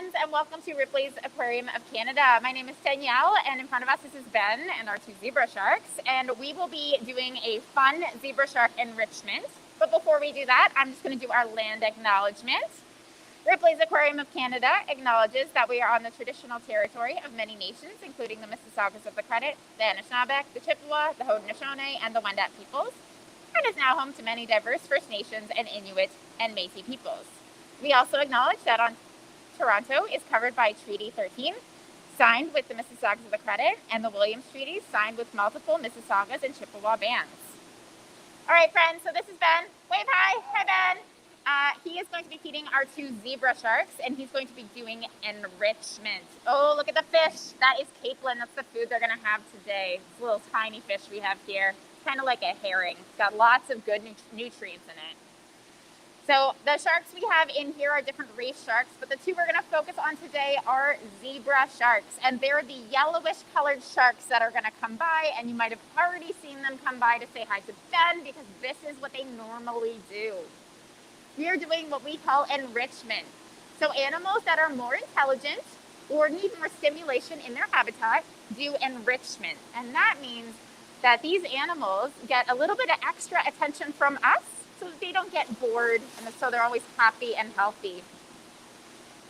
friends, and welcome to Ripley's Aquarium of Canada. My name is Danielle, and in front of us this is Ben and our two zebra sharks, and we will be doing a fun zebra shark enrichment. But before we do that, I'm just going to do our land acknowledgement. Ripley's Aquarium of Canada acknowledges that we are on the traditional territory of many nations, including the Mississaugas of the Credit, the Anishinaabe, the Chippewa, the Haudenosaunee, and the Wendat peoples, and is now home to many diverse First Nations and Inuit and Métis peoples. We also acknowledge that Toronto is covered by Treaty 13, signed with the Mississaugas of the Credit, and the Williams Treaty, signed with multiple Mississaugas and Chippewa bands. All right, friends, so this is Ben. Wave hi. Hi, Ben. He is going to be feeding our two zebra sharks, and he's going to be doing enrichment. Oh, look at the fish. That is capelin. That's the food they're going to have today. This little tiny fish we have here, kind of like a herring. It's got lots of good nutrients in it. So the sharks we have in here are different reef sharks, but the two we're going to focus on today are zebra sharks. And they're the yellowish colored sharks that are going to come by, and you might have already seen them come by to say hi to Ben, because this is what they normally do. We are doing what we call enrichment. So animals that are more intelligent or need more stimulation in their habitat do enrichment. And that means that these animals get a little bit of extra attention from us, so that they don't get bored, and so they're always happy and healthy.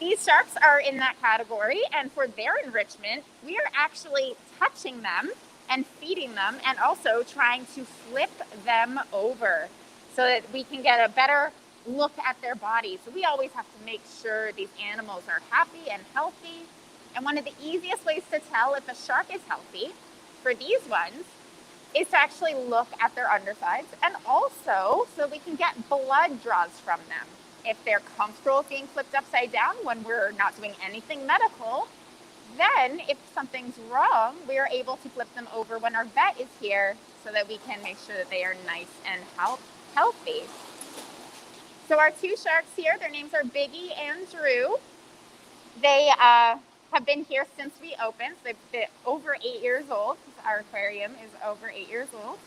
These sharks are in that category, and for their enrichment, we are actually touching them and feeding them, and also trying to flip them over so that we can get a better look at their bodies. So we always have to make sure these animals are happy and healthy. And one of the easiest ways to tell if a shark is healthy for these ones is to actually look at their undersides, and also so we can get blood draws from them. If they're comfortable being flipped upside down when we're not doing anything medical, then if something's wrong, we are able to flip them over when our vet is here so that we can make sure that they are nice and healthy. So our two sharks here, their names are Biggie and Drew. They have been here since we opened. So they've been over 8 years old. Our aquarium is over 8 years old.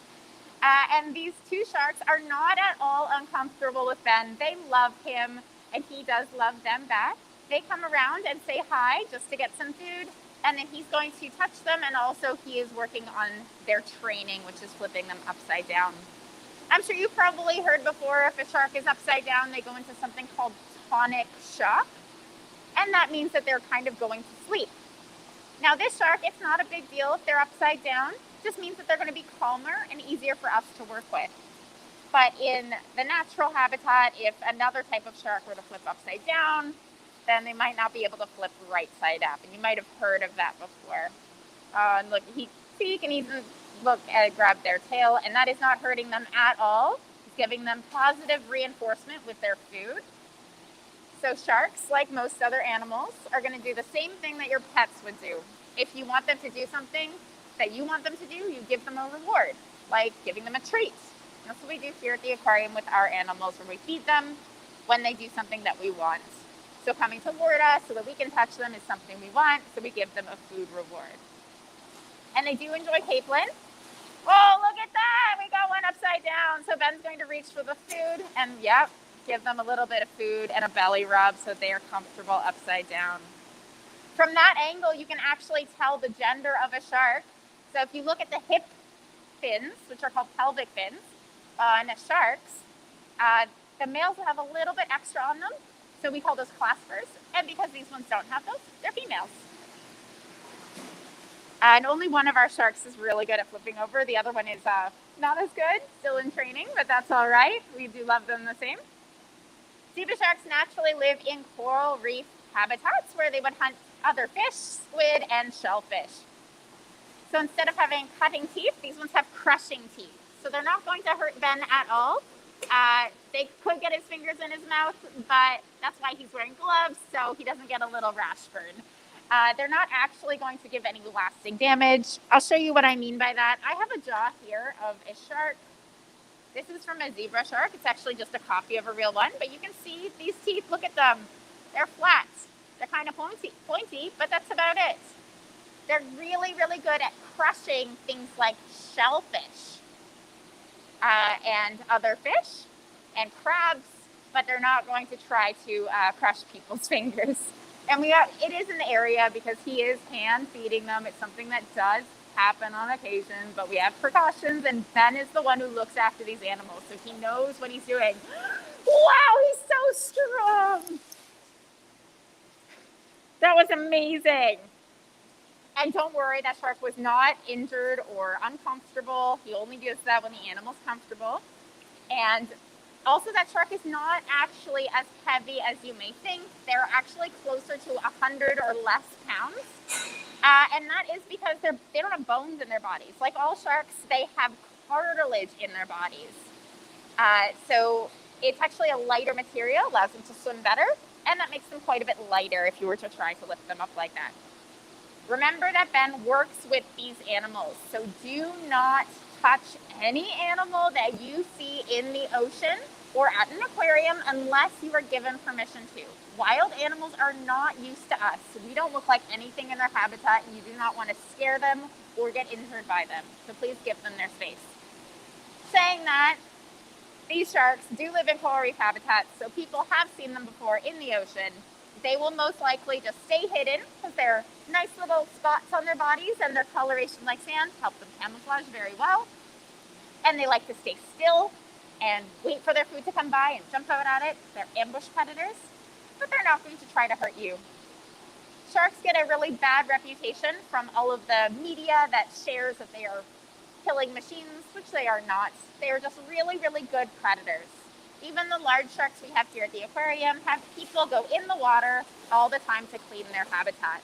And these two sharks are not at all uncomfortable with Ben. They love him, and he does love them back. They come around and say hi just to get some food, and then he's going to touch them, and also he is working on their training, which is flipping them upside down. I'm sure you've probably heard before, if a shark is upside down, they go into something called tonic shock. And that means that they're kind of going to sleep. Now this shark, it's not a big deal if they're upside down. It just means that they're going to be calmer and easier for us to work with. But in the natural habitat, if another type of shark were to flip upside down, then they might not be able to flip right side up. And you might have heard of that before. And look, he can even grab their tail, and that is not hurting them at all. It's giving them positive reinforcement with their food. So sharks, like most other animals, are going to do the same thing that your pets would do. If you want them to do something that you want them to do, you give them a reward, like giving them a treat. And that's what we do here at the aquarium with our animals, where we feed them when they do something that we want. So coming toward us so that we can touch them is something we want, so we give them a food reward. And they do enjoy capelin. Oh, look at that! We got one upside down. So Ben's going to reach for the food, and yep, give them a little bit of food and a belly rub so they are comfortable upside down. From that angle, you can actually tell the gender of a shark. So if you look at the hip fins, which are called pelvic fins, on sharks, the males will have a little bit extra on them. So we call those claspers. And because these ones don't have those, they're females. And only one of our sharks is really good at flipping over. The other one is not as good, still in training, but that's all right. We do love them the same. Zebra sharks naturally live in coral reef habitats where they would hunt other fish, squid, and shellfish. So instead of having cutting teeth, these ones have crushing teeth. So they're not going to hurt Ben at all. They could get his fingers in his mouth, but that's why he's wearing gloves, so he doesn't get a little rash burn. They're not actually going to give any lasting damage. I'll show you what I mean by that. I have a jaw here of a shark. This is from a zebra shark. It's actually just a copy of a real one, but you can see these teeth. Look at them. They're flat. They're kind of pointy, but that's about it. They're really, really good at crushing things like shellfish and other fish and crabs, but they're not going to try to crush people's fingers. And it is an area because he is hand feeding them. It's something that does happen on occasion, but we have precautions, and Ben is the one who looks after these animals, so he knows what he's doing. Wow, he's so strong. That was amazing. And don't worry, that shark was not injured or uncomfortable. He only does that when the animal's comfortable. And also, that shark is not actually as heavy as you may think. They're actually closer to 100 or less pounds. And that is because they don't have bones in their bodies. Like all sharks, they have cartilage in their bodies. So it's actually a lighter material, allows them to swim better, and that makes them quite a bit lighter if you were to try to lift them up like that. Remember that Ben works with these animals, so do not touch any animal that you see in the ocean or at an aquarium unless you are given permission to. Wild animals are not used to us. We don't look like anything in their habitat, and you do not want to scare them or get injured by them. So please give them their space. Saying that, these sharks do live in coral reef habitats, so people have seen them before in the ocean. They will most likely just stay hidden because they're nice little spots on their bodies, and their coloration like sand helps them camouflage very well. And they like to stay still and wait for their food to come by and jump out at it. They're ambush predators, but they're not going to try to hurt you. Sharks get a really bad reputation from all of the media that shares that they are killing machines, which they are not. They are just really, really good predators. Even the large sharks we have here at the aquarium have people go in the water all the time to clean their habitat.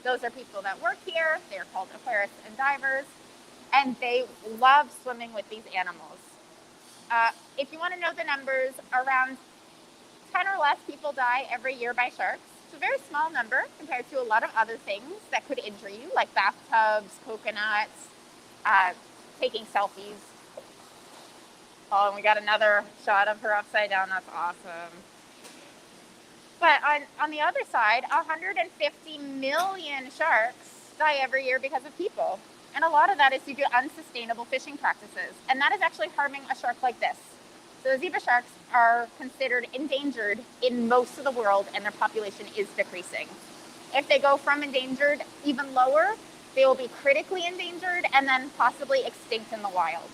Those are people that work here. They're called aquarists and divers, and they love swimming with these animals. If you want to know the numbers, around 10 or less people die every year by sharks. It's a very small number compared to a lot of other things that could injure you, like bathtubs, coconuts, taking selfies. Oh, and we got another shot of her upside down. That's awesome. But on the other side, 150 million sharks die every year because of people. And a lot of that is due to unsustainable fishing practices. And that is actually harming a shark like this. So the zebra sharks are considered endangered in most of the world, and their population is decreasing. If they go from endangered even lower, they will be critically endangered and then possibly extinct in the wild.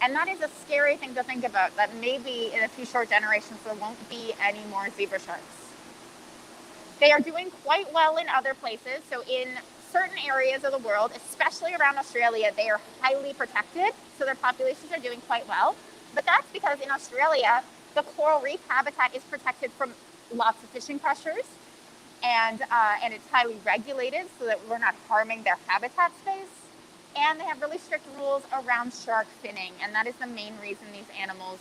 And that is a scary thing to think about, that maybe in a few short generations there won't be any more zebra sharks. They are doing quite well in other places. So in certain areas of the world, especially around Australia, they are highly protected. So their populations are doing quite well. But that's because in Australia, the coral reef habitat is protected from lots of fishing pressures. And it's highly regulated so that we're not harming their habitat space. And they have really strict rules around shark finning. And that is the main reason these animals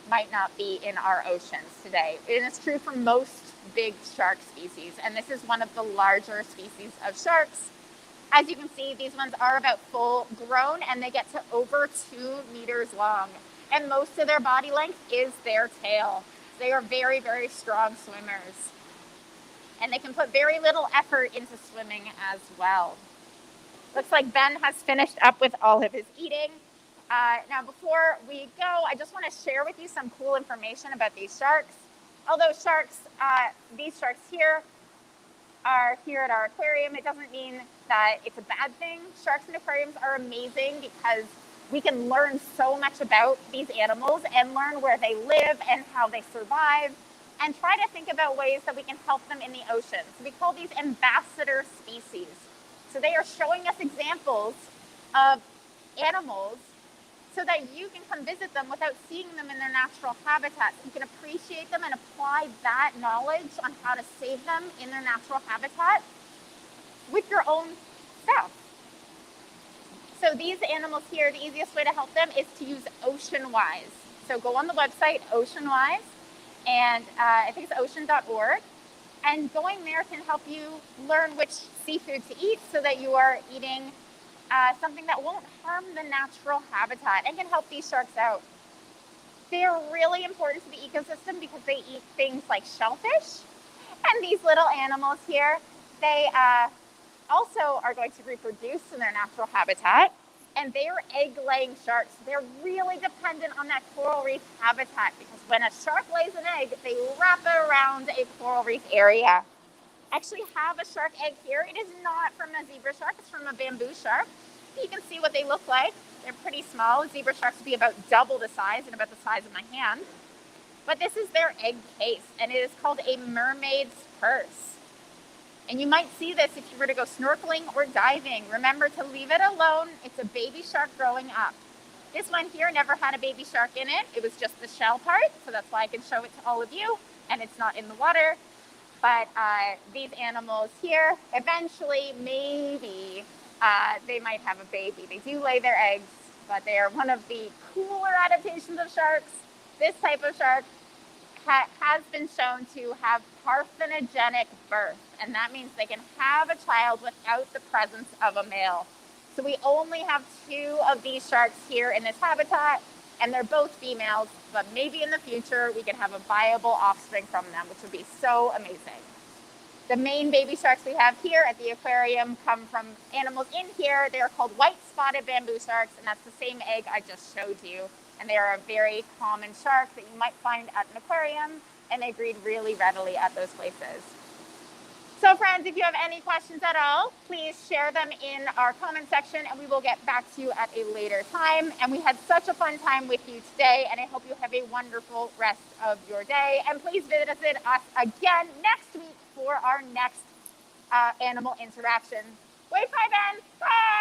might not be in our oceans today. And it's true for most big shark species. And this is one of the larger species of sharks. As you can see, these ones are about full grown, and they get to over 2 meters long. And most of their body length is their tail. They are very, very strong swimmers. And they can put very little effort into swimming as well. Looks like Ben has finished up with all of his eating. Now, before we go, I just want to share with you some cool information about these sharks. Although these sharks here are here at our aquarium, it doesn't mean that it's a bad thing. Sharks in aquariums are amazing because we can learn so much about these animals and learn where they live and how they survive, and try to think about ways that we can help them in the ocean. So we call these ambassador species. So they are showing us examples of animals so that you can come visit them without seeing them in their natural habitat. You can appreciate them and apply that knowledge on how to save them in their natural habitat with your own stuff. So these animals here, the easiest way to help them is to use OceanWise. So go on the website, OceanWise, and I think it's ocean.org. And going there can help you learn which seafood to eat so that you are eating something that won't harm the natural habitat and can help these sharks out. They're really important to the ecosystem because they eat things like shellfish. And these little animals here, they also are going to reproduce in their natural habitat. And they are egg-laying sharks. They're really dependent on that coral reef habitat because when a shark lays an egg, they wrap it around a coral reef area. actually have a shark egg here. It is not from a zebra shark, it's from a bamboo shark. You can see what they look like. They're pretty small. Zebra sharks would be about double the size and about the size of my hand. But this is their egg case, and it is called a mermaid's purse. And you might see this if you were to go snorkeling or diving. Remember to leave it alone. It's a baby shark growing up. This one here never had a baby shark in it. It was just the shell part, so that's why I can show it to all of you, and it's not in the water. But these animals here, eventually, maybe they might have a baby. They do lay their eggs, but they are one of the cooler adaptations of sharks. This type of shark has been shown to have parthenogenic birth, and that means they can have a child without the presence of a male. So we only have 2 of these sharks here in this habitat, and they're both females, but maybe in the future we can have a viable offspring from them, which would be so amazing. The main baby sharks we have here at the aquarium come from animals in here. They are called white-spotted bamboo sharks, and that's the same egg I just showed you. And they are a very common shark that you might find at an aquarium, and they breed really readily at those places. So friends, if you have any questions at all, please share them in our comment section, and we will get back to you at a later time. And we had such a fun time with you today, and I hope you have a wonderful rest of your day. And please visit us again next week for our next animal interaction. Wait, bye, Ben. Bye.